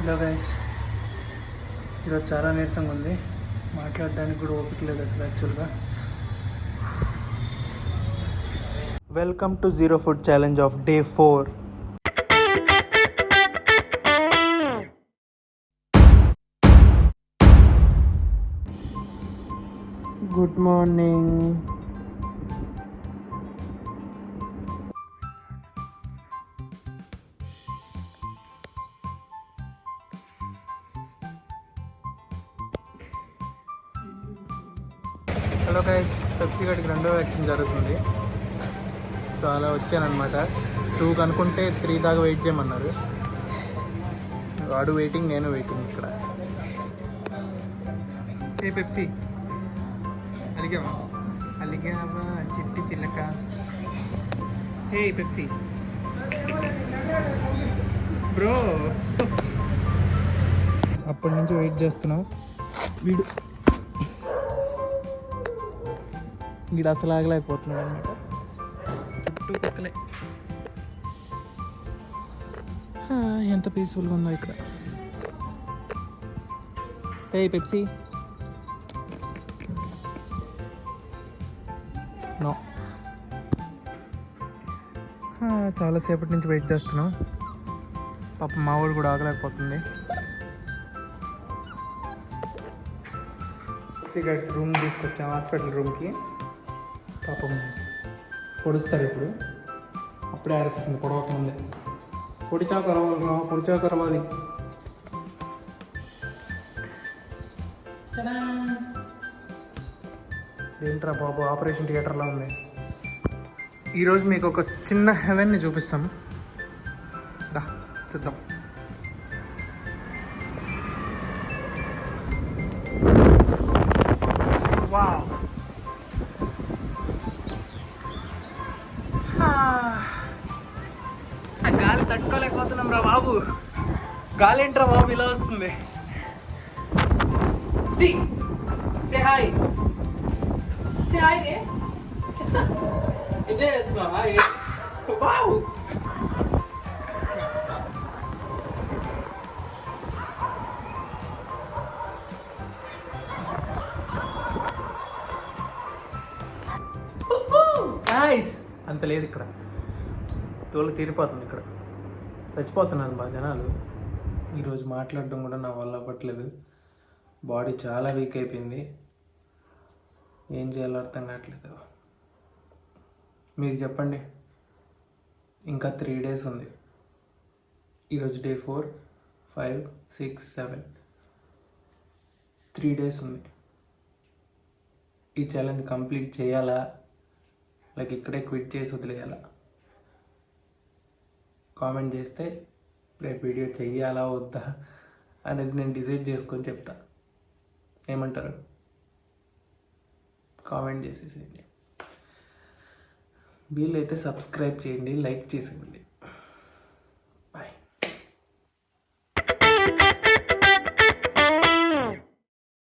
Hello guys, ఈరోజు చాలా నీరసంగా ఉంది. మాట్లాడడానికి కూడా ఓపిక లేదు అసలు యాక్చువల్గా. Welcome to zero food challenge of day 4. Good morning. Hello guys, Pepsi గడికి 2వ వ్యాక్సిన్ జరుగుతుంది. సో అలా వచ్చానమాట. 2 అనుకుంటే 3 దాకా వెయిట్ చేయమన్నారు. వాడు వెయిటింగ్, నేను వెయిటింగ్ ఇక్కడ. ఏ పెప్సీ అలిగావా చిట్టి చిల్లక. హే పెప్సీ బ్రో, అప్పటి నుంచి వెయిట్ చేస్తున్నాం. వీడు అసలు ఆగలేకపోతున్నాడు అనమాట. చుట్టూ కుక్కలే. ఎంత పీస్ఫుల్గా ఉందో ఇక్కడ. ఏ పెప్సీ నో. చాలాసేపటి నుంచి వెయిట్ చేస్తున్నాం. పాప మా వాడు కూడా ఆగలేకపోతుంది. సిగరెట్ రూమ్ తీసుకొచ్చాం, హాస్పిటల్ రూమ్కి. పాపం పొడుస్తారు ఇప్పుడు, అప్పుడే అరుస్తుంది పొడవకముందే. పొడిచాకరవాలి. ఏంట్రా బాబు, ఆపరేషన్ థియేటర్లో ఉంది. ఈరోజు మీకు ఒక చిన్న హెవెన్ని చూపిస్తాం. దా చూద్దాం. వావ్, గాలి తట్టుకోలేకపోతున్నాం రా బాబు. గాలి ఏంట్రా బాబు ఇలా వస్తుంది. హాయ్ రే, ఎంజాయ్ చేస్తున్నావా? వావ్, అంత లేదు ఇక్కడ. తోలు తీరిపోతుంది ఇక్కడ. చచ్చిపోతున్నాను బా జనాలు. ఈరోజు మాట్లాడడం కూడా నా వల్ల అవ్వట్లేదు. బాడీ చాలా వీక్ అయిపోయింది. ఏం చేయాలో అర్థం కావట్లేదు. మీరు చెప్పండి. ఇంకా 3 days ఉంది. ఈరోజు డే 4, 5, 6, 7 3 days ఉంది. ఈ ఛాలెంజ్ కంప్లీట్ చేయాలా, లైక్ ఇక్కడే క్విట్ చేసి వదిలేయాలా? కామెంట్ చేస్తే రేపు వీడియో చెయ్యాలా వద్దా అనేది నేను డిసైడ్ చేసుకొని చెప్తా. ఏమంటారు? కామెంట్ చేసేసేయండి. వీలైతే సబ్స్క్రైబ్ చేయండి, లైక్ చేసేయండి.